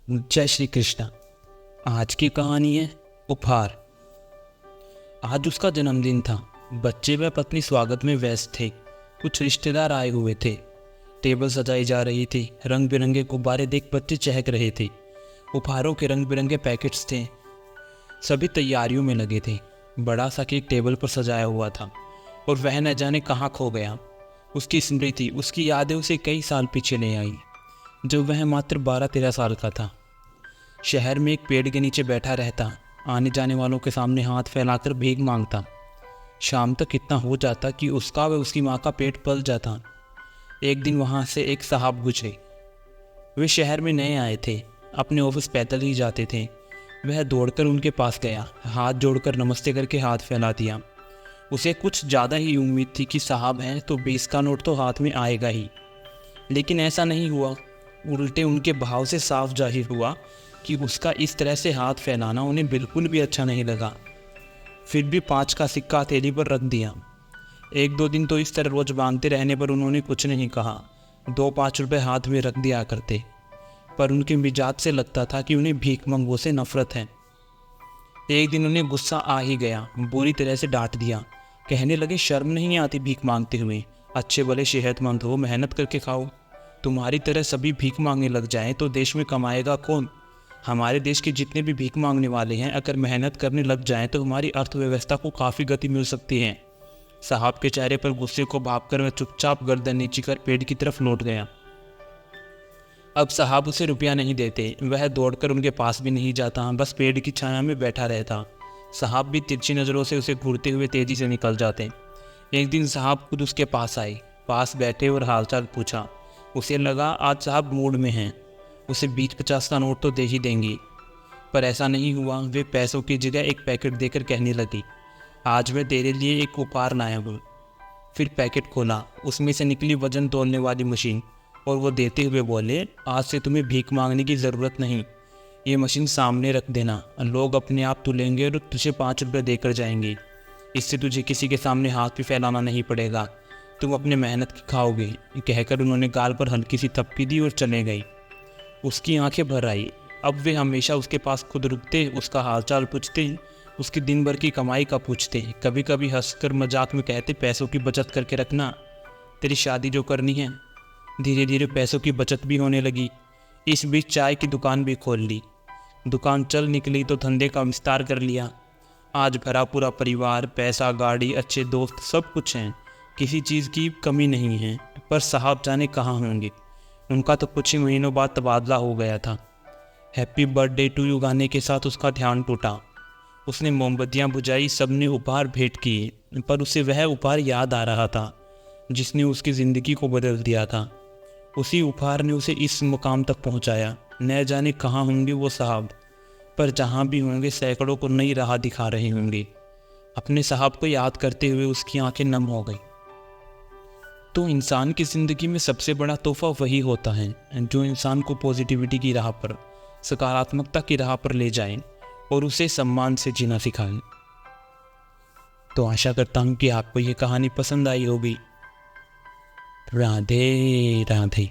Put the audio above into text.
जय श्री कृष्ण। आज की कहानी है उपहार। आज उसका जन्मदिन था। बच्चे व पत्नी स्वागत में व्यस्त थे। कुछ रिश्तेदार आए हुए थे। टेबल सजाई जा रही थी। रंग बिरंगे गुब्बारे देख बच्चे चहक रहे थे। उपहारों के रंग बिरंगे पैकेट्स थे। सभी तैयारियों में लगे थे। बड़ा सा केक टेबल पर सजाया हुआ था और वह न जाने कहाँ खो गया। उसकी स्मृति, उसकी यादें उसे कई साल पीछे ले आई, जब वह मात्र 12-13 साल का था। शहर में एक पेड़ के नीचे बैठा रहता, आने जाने वालों के सामने हाथ फैलाकर भीख मांगता। शाम तक इतना हो जाता कि उसका व उसकी माँ का पेट पल जाता। एक दिन वहाँ से एक साहब गुजरे। वे शहर में नए आए थे, अपने ऑफिस पैदल ही जाते थे। वह दौड़कर उनके पास गया, हाथ जोड़कर नमस्ते करके हाथ फैला दिया। उसे कुछ ज़्यादा ही उम्मीद थी कि साहब हैं तो 20 का नोट तो हाथ में आएगा ही, लेकिन ऐसा नहीं हुआ। उल्टे उनके भाव से साफ जाहिर हुआ कि उसका इस तरह से हाथ फैलाना उन्हें बिल्कुल भी अच्छा नहीं लगा। फिर भी 5 का सिक्का हथेली पर रख दिया। 1-2 दिन तो इस तरह रोज मांगते रहने पर उन्होंने कुछ नहीं कहा। 2-5 रुपये हाथ में रख दिया करते, पर उनके मिजाज से लगता था कि उन्हें भीख मंगों से नफरत है। एक दिन उन्हें गुस्सा आ ही गया, बुरी तरह से डांट दिया। कहने लगे, शर्म नहीं आती भीख मांगते हुए? अच्छे भले सेहतमंद हो, मेहनत करके खाओ। तुम्हारी तरह सभी भीख मांगने लग जाएं तो देश में कमाएगा कौन? हमारे देश के जितने भी भीख मांगने वाले हैं, अगर मेहनत करने लग जाएं तो हमारी अर्थव्यवस्था को काफ़ी गति मिल सकती है। साहब के चेहरे पर गुस्से को भांपकर वह चुपचाप गर्दन नीची कर पेड़ की तरफ लौट गया। अब साहब उसे रुपया नहीं देते। वह दौड़कर उनके पास भी नहीं जाता, बस पेड़ की छाया में बैठा रहता। साहब भी तिरछी नज़रों से उसे घूरते हुए तेजी से निकल जाते। एक दिन साहब खुद उसके पास आए, पास बैठे और हालचाल पूछा। उसे लगा आज साहब मूड में हैं, उसे 20-50 का नोट तो दे ही देंगी। पर ऐसा नहीं हुआ। वे पैसों की जगह एक पैकेट देकर कहने लगी, आज मैं तेरे लिए एक उपहार लाया हूँ। फिर पैकेट खोला, उसमें से निकली वजन तोलने वाली मशीन और वो देते हुए बोले, आज से तुम्हें भीख मांगने की ज़रूरत नहीं। ये मशीन सामने रख देना, लोग अपने आप तुलेंगे और तुझे 5 रुपये देकर जाएंगे। इससे तुझे किसी के सामने हाथ भी फैलाना नहीं पड़ेगा, तुम अपने मेहनत की खाओगे। कहकर उन्होंने गाल पर हल्की सी थपकी दी और चले गई। उसकी आंखें भर आई। अब वे हमेशा उसके पास खुद रुकते, उसका हालचाल पूछते, उसकी दिन भर की कमाई का पूछते। कभी कभी हंसकर मजाक में कहते, पैसों की बचत करके रखना, तेरी शादी जो करनी है। धीरे धीरे पैसों की बचत भी होने लगी। इस बीच चाय की दुकान भी खोल ली। दुकान चल निकली तो धंधे का विस्तार कर लिया। आज भरा पूरा परिवार, पैसा, गाड़ी, अच्छे दोस्त, सब कुछ हैं। किसी चीज़ की कमी नहीं है। पर साहब जाने कहाँ होंगे। उनका तो कुछ ही महीनों बाद तबादला हो गया था। हैप्पी बर्थडे टू यू गाने के साथ उसका ध्यान टूटा। उसने मोमबत्तियाँ बुझाई, सबने उपहार भेंट किए, पर उसे वह उपहार याद आ रहा था जिसने उसकी ज़िंदगी को बदल दिया था। उसी उपहार ने उसे इस मुकाम तक पहुंचाया। न जाने कहाँ होंगे वो साहब, पर जहाँ भी होंगे सैकड़ों को नई राह दिखा रहे होंगे। अपने साहब को याद करते हुए उसकी आंखें नम हो गई। तो इंसान की ज़िंदगी में सबसे बड़ा तोहफा वही होता है जो इंसान को पॉजिटिविटी की राह पर, सकारात्मकता की राह पर ले जाए और उसे सम्मान से जीना सिखाए। तो आशा करता हूँ कि आपको ये कहानी पसंद आई होगी। राधे राधे।